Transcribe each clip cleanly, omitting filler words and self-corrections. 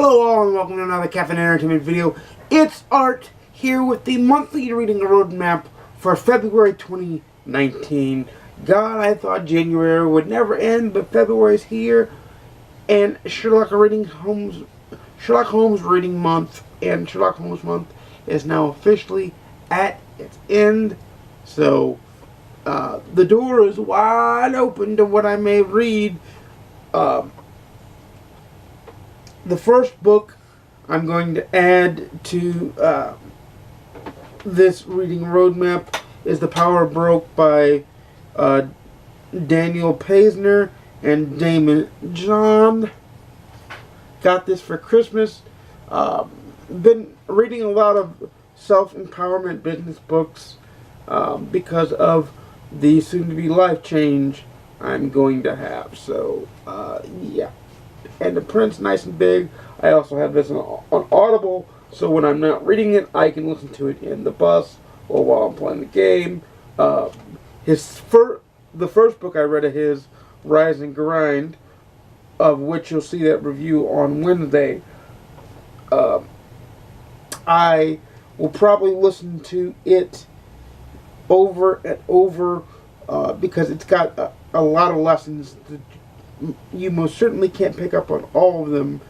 Hello all and welcome to another Caffeine Entertainment video. It's Art here with the monthly reading roadmap for February 2019. God, I thought January would never end, but February's here, and Sherlock Holmes reading month and Sherlock Holmes month is now officially at its end. So the door is wide open to what I may read. The first book I'm going to add to this reading roadmap is The Power Broke by Daniel Paisner and Damon John. Got this for Christmas. Been reading a lot of self-empowerment business books because of the soon-to-be life change I'm going to have. So, yeah. And the print's nice and big. I also have this on Audible, so when I'm not reading it, I can listen to it in the bus or while I'm playing the game. The first book I read of his, Rise and Grind, of which you'll see that review on Wednesday. I will probably listen to it over and over because it's got a lot of lessons that you most certainly can't pick up on all of them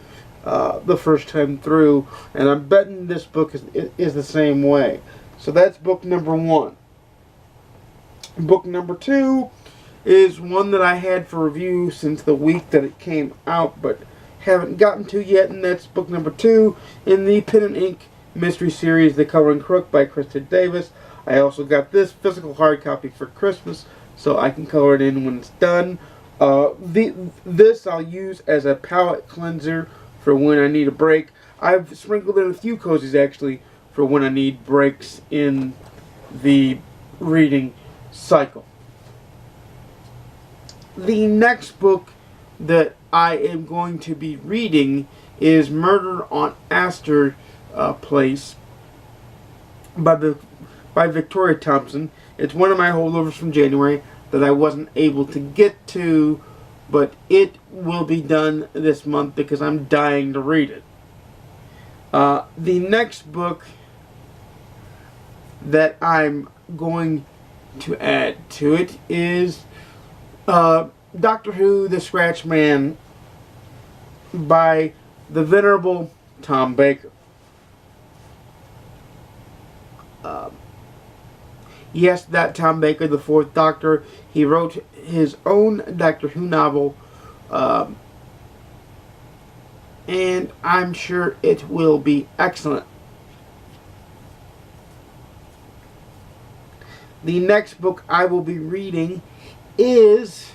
the first time through, and I'm betting this book is the same way. So that's book number one. Book number two is one that I had for review since the week that it came out, but haven't gotten to yet, and that's book number two in the Pen and Ink mystery series, The Coloring Crook by Krista Davis. I also got this physical hard copy for Christmas, so I can color it in when it's done. This I'll use as a palette cleanser for when I need a break. I've sprinkled in a few cozies actually for when I need breaks in the reading cycle. The next book that I am going to be reading is Murder on Astor Place by Victoria Thompson. It's one of my holdovers from January that I wasn't able to get to, but it will be done this month because I'm dying to read it. The next book that I'm going to add to it is Doctor Who, The Scratch Man by the venerable Tom Baker. Yes, that Tom Baker, the fourth Doctor. He wrote his own Doctor Who novel, and I'm sure it will be excellent. The next book I will be reading is,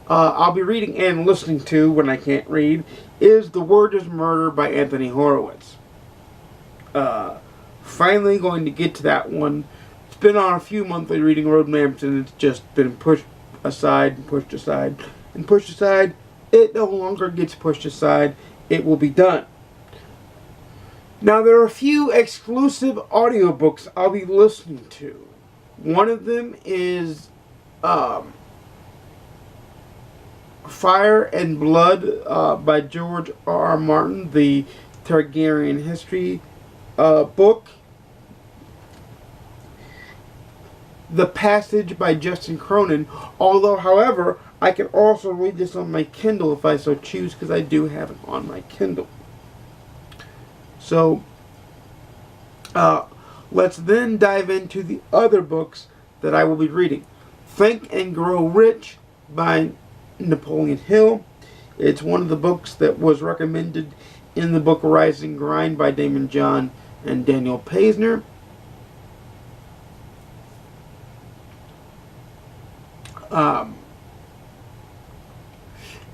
I'll be reading and listening to when I can't read, is The Word is Murder by Anthony Horowitz. Finally going to get to that one. It's been on a few monthly reading roadmaps, and it's just been pushed aside and pushed aside and pushed aside. It no longer gets pushed aside. It will be done. Now, there are a few exclusive audiobooks I'll be listening to. One of them is Fire and Blood by George R.R. Martin, the Targaryen history book. The Passage by Justin Cronin, although, however, I can also read this on my Kindle if I so choose, because I do have it on my Kindle. So, let's then dive into the other books that I will be reading. Think and Grow Rich by Napoleon Hill. It's one of the books that was recommended in the book Rise and Grind by Damon John and Daniel Paisner.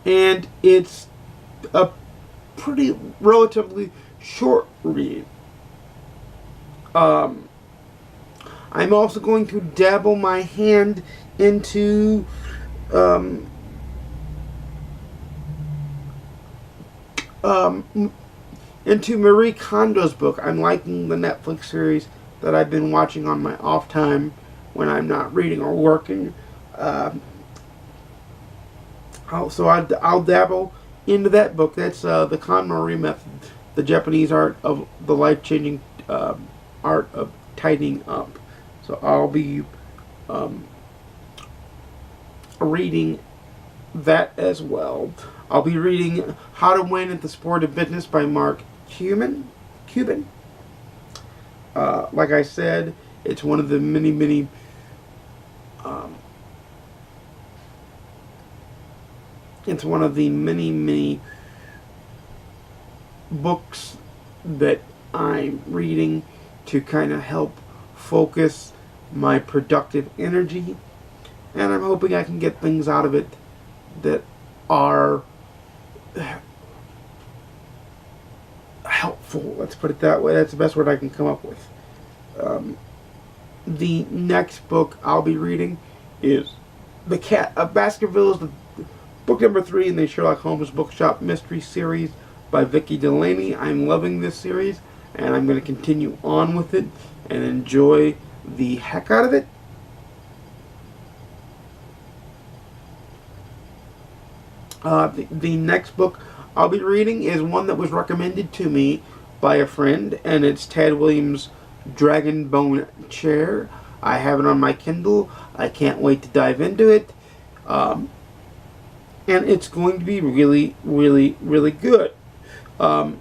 And it's a pretty relatively short read. I'm also going to dabble my hand into Marie Kondo's book. I'm liking the Netflix series that I've been watching on my off time when I'm not reading or working. So I'll dabble into that book. That's the KonMari Method, the Japanese art of the life-changing art of tidying up. So I'll be reading that as well. I'll be reading How to Win at the Sport of Business by Mark Cuban. Like I said, it's one of the many it's one of the many books that I'm reading to kind of help focus my productive energy, and I'm hoping I can get things out of it that are helpful. Let's put it that way. That's the best word I can come up with. The next book I'll be reading is The Cat of Baskerville, the book number 3 in the Sherlock Holmes Bookshop Mystery Series by Vicki Delaney. I'm loving this series, and I'm going to continue on with it and enjoy the heck out of it. The next book I'll be reading is one that was recommended to me by a friend, and it's Tad Williams' Dragon Bone Chair. I have it on my Kindle. I can't wait to dive into it. And it's going to be really good. The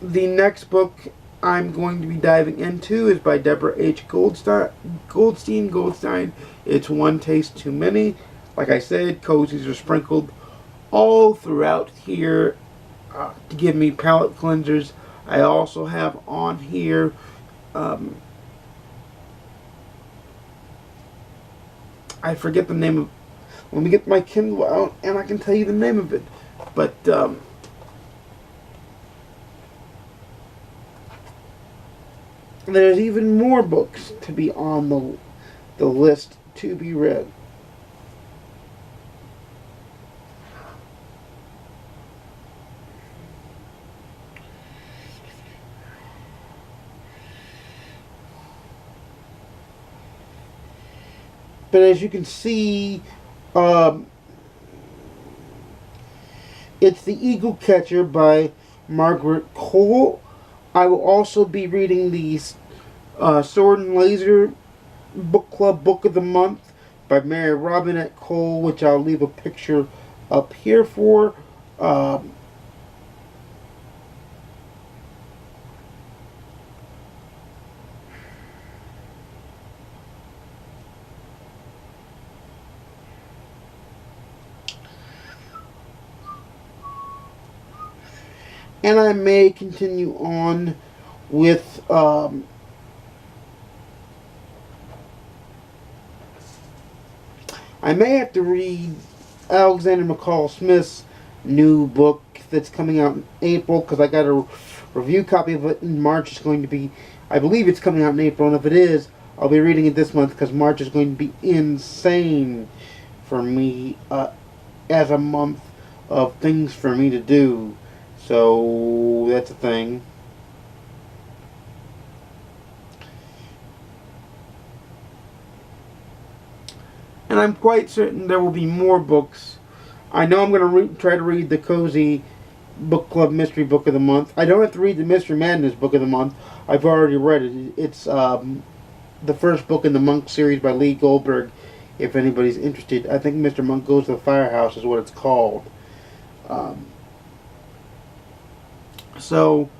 next book I'm going to be diving into is by Deborah H. Goldstein. It's One Taste Too Many. Like I said, cozies are sprinkled all throughout here to give me palate cleansers. I also have on here I forget the name of. Let me get my Kindle out and I can tell you the name of it. But there's even more books to be on the list to be read. But as you can see, it's The Eagle Catcher by Margaret Cole. I will also be reading the Sword and Laser Book Club Book of the Month by Mary Robinette Cole, which I'll leave a picture up here for. And I may continue on with I may have to read Alexander McCall Smith's new book that's coming out in April, because I got a review copy of it in March. It's going to be, I believe it's coming out in April, and if it is, I'll be reading it this month, because March is going to be insane for me as a month of things for me to do. So that's a thing. And I'm quite certain there will be more books. I know I'm going to try to read the Cozy Book Club Mystery Book of the Month. I don't have to read the Mystery Madness Book of the Month. I've already read it. It's the first book in the Monk series by Lee Goldberg, if anybody's interested. I think Mr. Monk Goes to the Firehouse is what it's called. So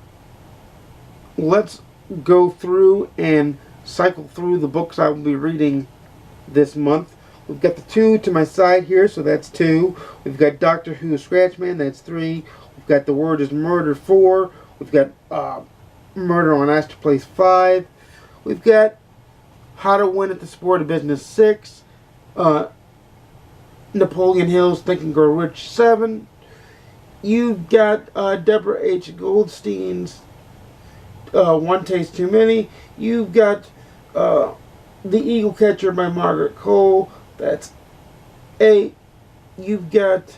let's go through and cycle through the books I will be reading this month. We've got the 2 to my side here, so that's 2. We've got Doctor Who Scratchman, that's 3. We've got The Word is Murder, 4. We've got Murder on Astor Place, 5. We've got How to Win at the Sport of Business, 6. Napoleon Hill's Think and Grow Rich, 7. You've got Deborah H. Goldstein's One Taste Too Many. You've got The Eagle Catcher by Margaret Cole. That's 8. You've got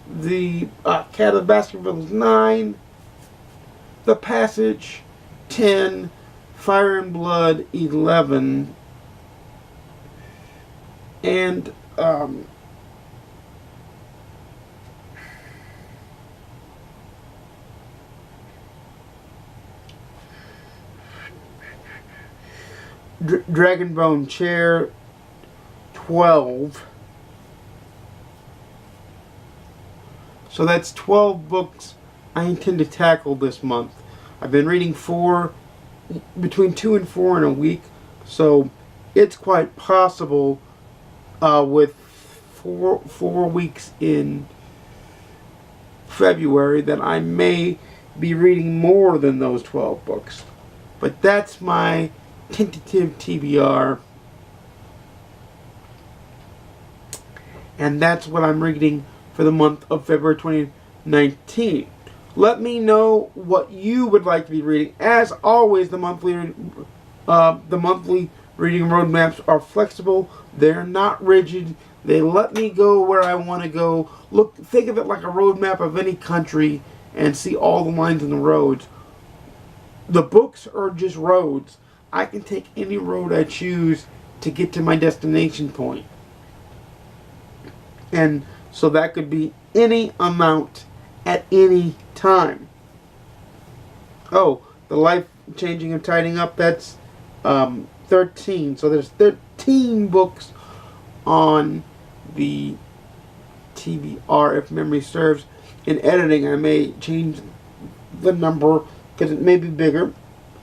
The Cat of Baskerville's 9. The Passage, 10. Fire and Blood, 11. And Dragon Chair 12. So that's 12 books I intend to tackle this month. I've been reading between 2 and 4 in a week, so it's quite possible with four weeks in February that I may be reading more than those 12 books. But that's my tentative TBR. And that's what I'm reading for the month of February 2019. Let me know what you would like to be reading. As always, the monthly reading roadmaps are flexible. They're not rigid. They let me go where I want to go. Think of it like a roadmap of any country and see all the lines in the roads. The books are just roads. I can take any road I choose to get to my destination point. And so that could be any amount at any time. Oh, the life changing and tidying up, that's 13. So there's 13 books on the TBR, if memory serves. In editing, I may change the number because it may be bigger.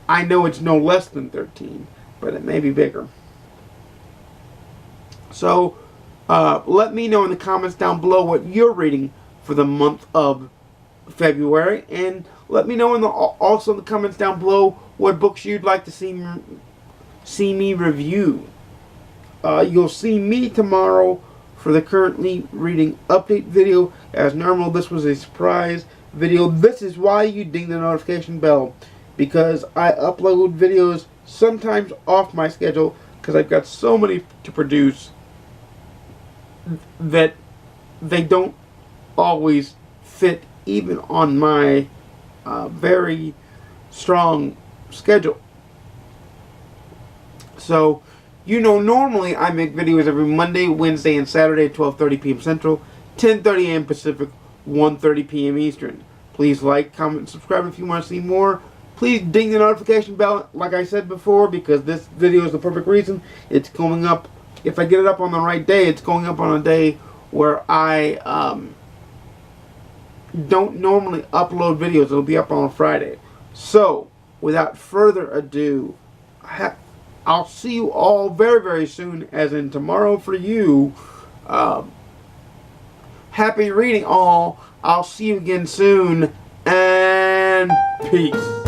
I know it's no less than 13, but it may be bigger. So let me know in the comments down below what you're reading for the month of February, and let me know also in the comments down below what books you'd like to see me review. You'll see me tomorrow for the currently reading update video. As normal, this was a surprise video. This is why you ding the notification bell, because I upload videos sometimes off my schedule because I've got so many to produce that they don't always fit even on my very strong schedule. So, normally I make videos every Monday, Wednesday, and Saturday at 12:30 p.m. Central, 10:30 a.m. Pacific, 1:30 p.m. Eastern. Please like, comment, and subscribe if you want to see more. Please ding the notification bell, like I said before, because this video is the perfect reason. It's going up, if I get it up on the right day, it's going up on a day where I don't normally upload videos. It'll be up on a Friday. So, without further ado, I'll see you all very, very soon, as in tomorrow for you. Happy reading all. I'll see you again soon, and peace.